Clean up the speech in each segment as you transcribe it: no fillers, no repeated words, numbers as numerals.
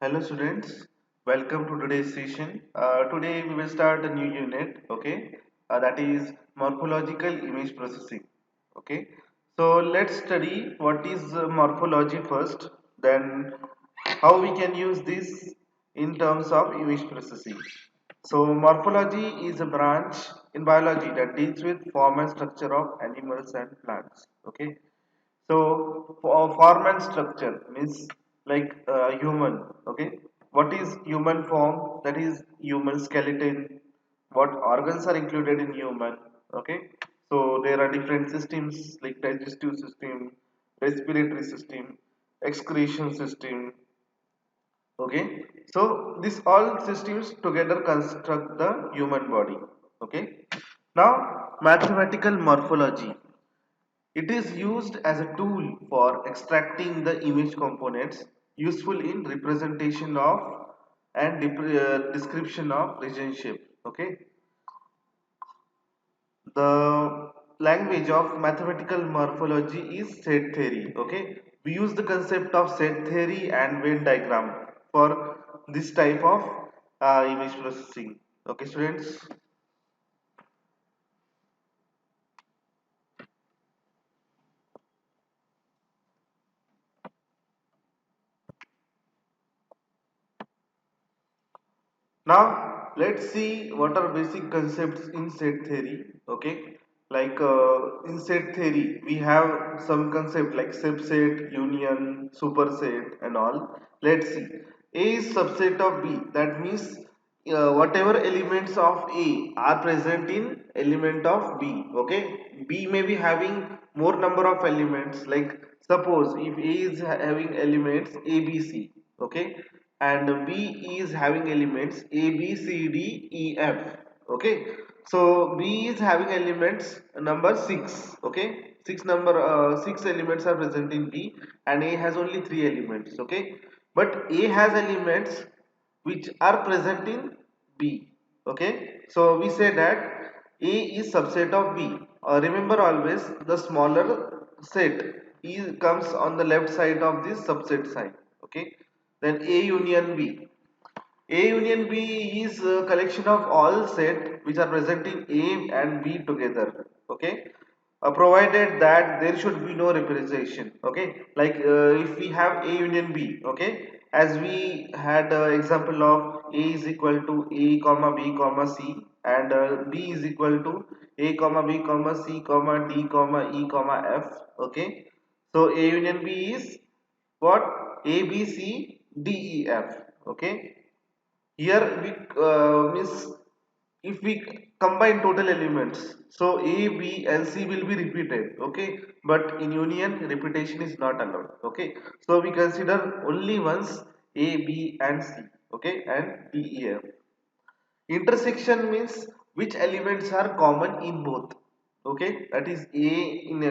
Hello students, welcome to today's session. Today we will start a new unit, okay, that is morphological image processing, okay. So let's study what is morphology first, then how we can use this in terms of image processing. So morphology is a branch in biology that deals with form and structure of animals and plants, okay. So for form and structure means like human. Okay, what is human form? That is human skeleton. What organs are included in human? Okay, so there are different systems like digestive system, respiratory system, excretion system. Okay, so these all systems together construct the human body. Okay, now mathematical morphology. It is used as a tool for extracting the image components useful in representation of and description of relationship. Okay, the language of mathematical morphology is set theory. Okay, we use the concept of set theory and Venn diagram for this type of image processing. Okay, students. Now let's see what are basic concepts in set theory. Okay, like in set theory we have some concept like subset, union, superset, and all. Let's see. A is subset of B. That means whatever elements of A are present in element of B. Okay, B may be having more number of elements. Like suppose if A is having elements A, B, C. Okay, and B is having elements A, B, C, D, E, F. Okay, so B is having elements number 6. Okay, 6 elements are present in B, and A has only 3 elements. Okay, but A has elements which are present in B. Okay, so we say that A is subset of B. Remember always the smaller set comes on the left side of this subset sign. Okay, then A union B. A union B is a collection of all set which are present in A and B together. Okay, provided that there should be no representation. Okay, like if we have A union B. Okay, as we had example of A is equal to A comma B comma C, and B is equal to A comma B comma C comma D comma E comma F. Okay, so A union B is what? A B C D E F. Okay, here we means if we combine total elements, so A, B and C will be repeated. Okay, but in union repetition is not allowed. Okay, so we consider only once A, B and C. Okay, and D, E, F. Intersection means which elements are common in both. Okay, that is A in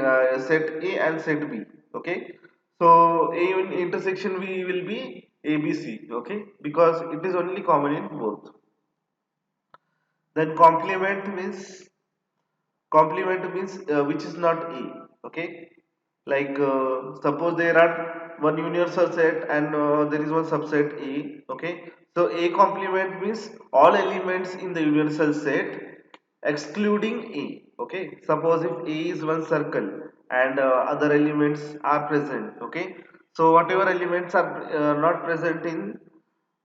set A and set B. Okay, so A in intersection we will be ABC. Okay, because it is only common in both. Then complement means which is not A. Okay, like suppose there are one universal set and there is one subset A. Okay, so A complement means all elements in the universal set excluding A. Okay, suppose if A is one circle and other elements are present. Okay, so whatever elements are not present in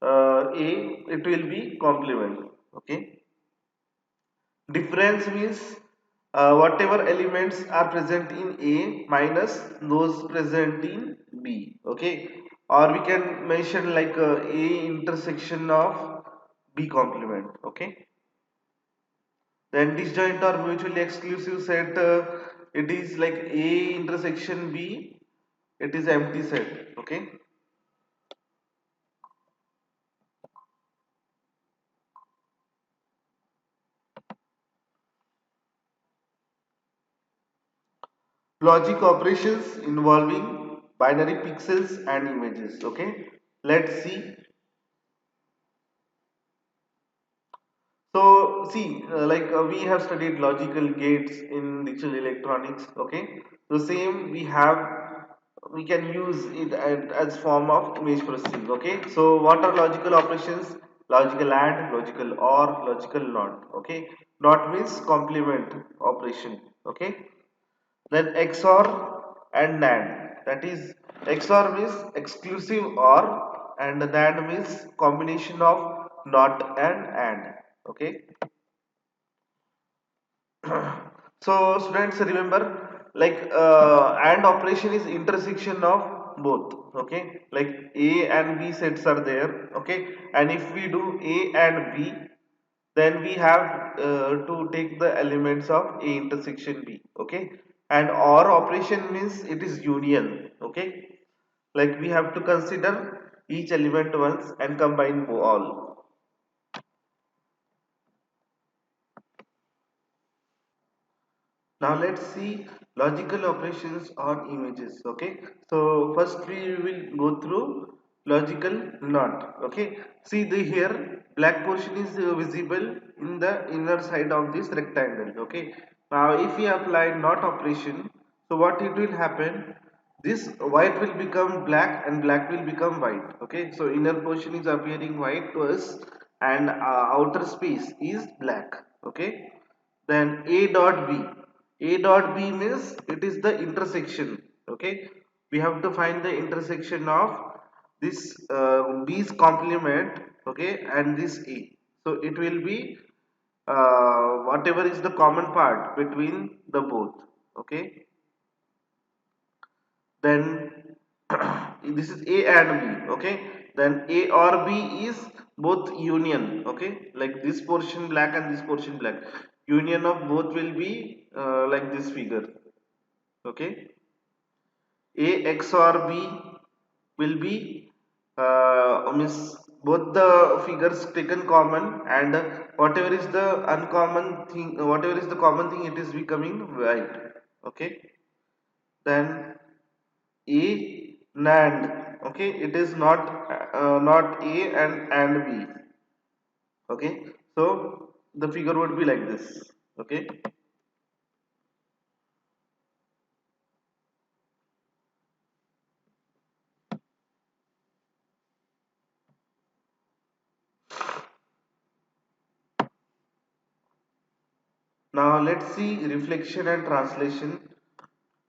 A, it will be complement. Okay, difference means whatever elements are present in A minus those present in B. Okay, or we can mention like A intersection of B complement. Okay, then disjoint or mutually exclusive set, it is like A intersection B, it is empty set. Okay, logic operations involving binary pixels and images. Okay, let's see. So see, like we have studied logical gates in digital electronics. Okay, the same we have we can use it as form of image processing. Okay, so what are logical operations? Logical and, logical or, logical not. Okay, not means complement operation. Okay, then XOR and NAND, that is XOR means exclusive OR and NAND means combination of not and. Okay, so students remember, like AND operation is intersection of both. Okay, like A and B sets are there. Okay, and if we do A and B, then we have to take the elements of A intersection B. Okay, and OR operation means it is union. Okay, like we have to consider each element once and combine all. Now let's see logical operations on images. Okay, so first we will go through logical NOT. Okay, see the here black portion is visible in the inner side of this rectangle. Okay, now if we apply NOT operation, so what it will happen? This white will become black and black will become white. Okay, so inner portion is appearing white to us and outer space is black. Okay, then A dot B. A dot B means it is the intersection. Okay, we have to find the intersection of this B's complement. Okay, and this A. So it will be whatever is the common part between the both. Okay, then this is A and B. Okay, then A or B is both union. Okay, like this portion black and this portion black, union of both will be like this figure. Okay, A XOR B will be means both the figures taken common, and whatever is the uncommon thing, whatever is the common thing, it is becoming white. Okay, then A NAND. Okay, it is not A and B. Okay, so the figure would be like this. Okay, now let's see reflection and translation.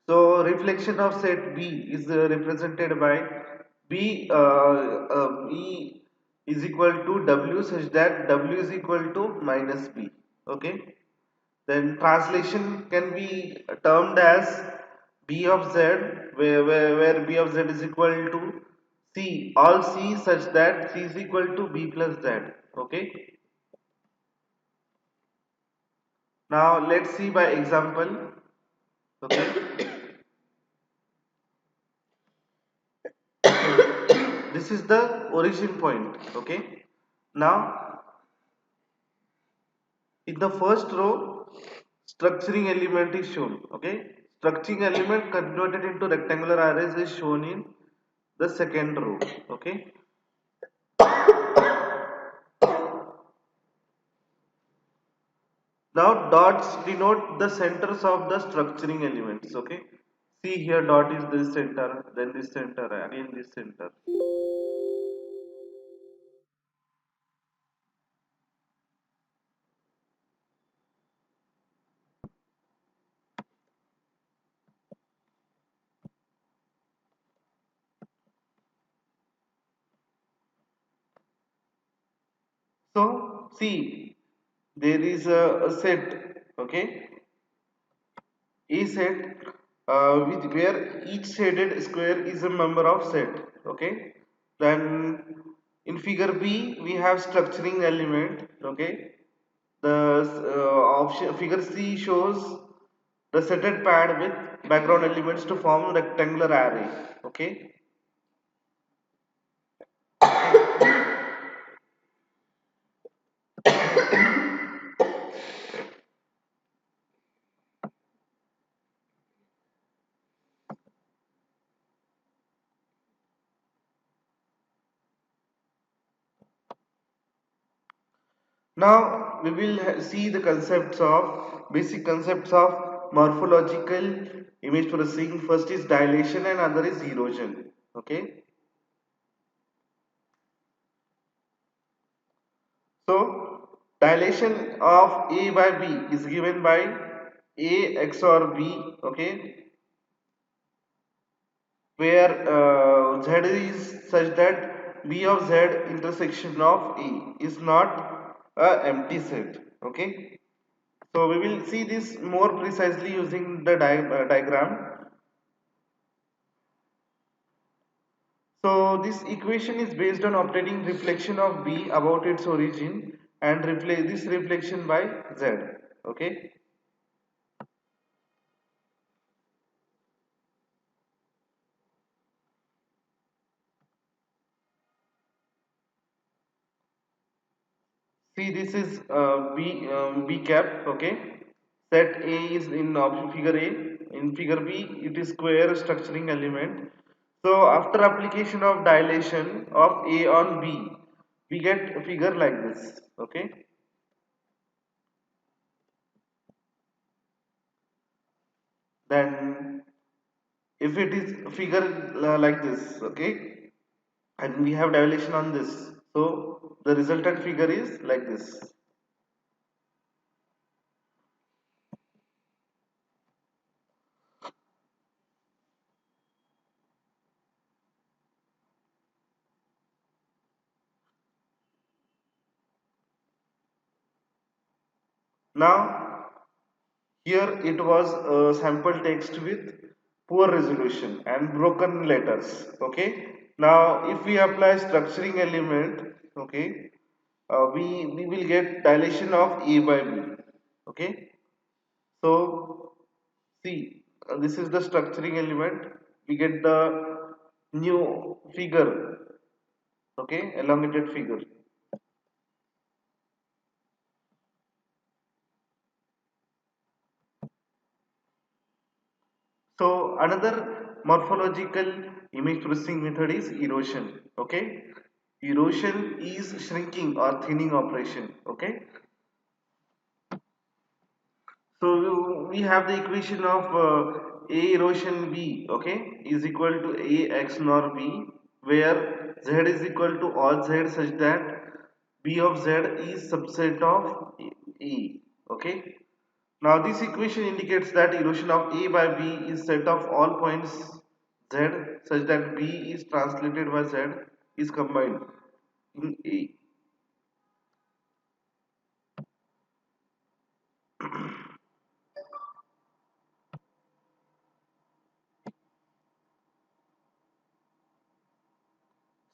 So reflection of set B is represented by B is equal to W such that W is equal to minus B. Okay. Then translation can be termed as B of Z, where B of Z is equal to C, all C such that C is equal to B plus Z. Okay. Now let's see by example. Okay. This is the origin point. Okay, now in the first row structuring element is shown. Okay, structuring element converted into rectangular arrays is shown in the second row. Okay, now dots denote the centers of the structuring elements. Okay, see here, dot is this center, then this center, again this center. So see, there is a set. Okay, a set where each shaded square is a member of set. Okay, then in figure B we have structuring element. Okay, the option figure C shows the setted pad with background elements to form rectangular array. Okay, now we will see the concepts of basic concepts of morphological image processing. First is dilation and other is erosion. Okay. So dilation of A by B is given by A XOR B, okay, where Z is such that B of Z intersection of A is not a empty set, okay. So we will see this more precisely using the diagram. So this equation is based on obtaining reflection of B about its origin and replace this reflection by Z, okay. See, this is B cap, okay. Set A is in option figure A. In figure B, it is square structuring element. So after application of dilation of A on B, we get a figure like this, okay. Then if it is a figure like this, okay, and we have dilation on this, so the resultant figure is like this. Now here it was a sample text with poor resolution and broken letters. Okay. Now if we apply structuring element, okay, we will get dilation of A by B. Okay. So see, this is the structuring element. We get the new figure. Okay, elongated figure. So another morphological image processing method is erosion. Okay, erosion is shrinking or thinning operation. Okay, so we have the equation of A erosion B. Okay, is equal to A x nor B, where Z is equal to all Z such that B of Z is subset of E. Okay. Now this equation indicates that erosion of A by B is set of all points Z such that B is translated by Z is combined in A.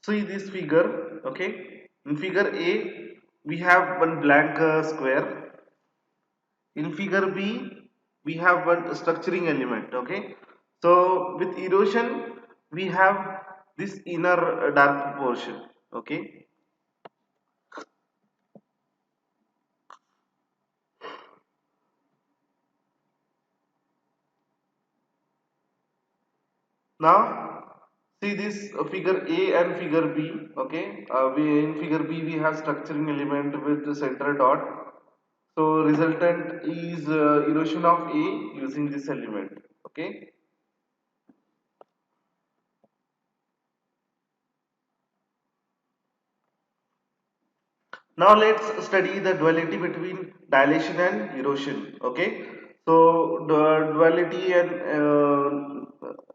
See this figure, okay? In figure A, we have one blank square. In figure B, we have one structuring element, okay? So with erosion, we have this inner dark portion, okay? Now, see this figure A and figure B. Okay, we in figure B we have structuring element with the center dot. So resultant is erosion of A using this element. Okay. Now let's study the duality between dilation and erosion. Okay, so the duality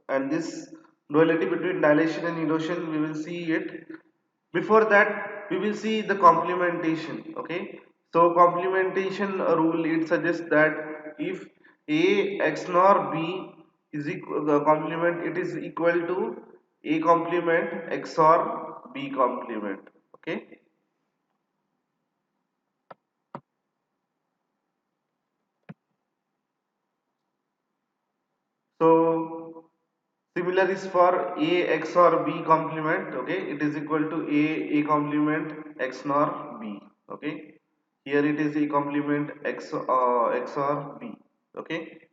and this duality between dilation and erosion we will see it. Before that, we will see the complementation. Okay, so complementation rule it suggests that if A x nor B is equal the complement it is equal to A complement x or B complement. Okay. So similar is for A XOR B complement. Okay, it is equal to A complement X nor B. Okay, here it is A complement X XOR B. Okay,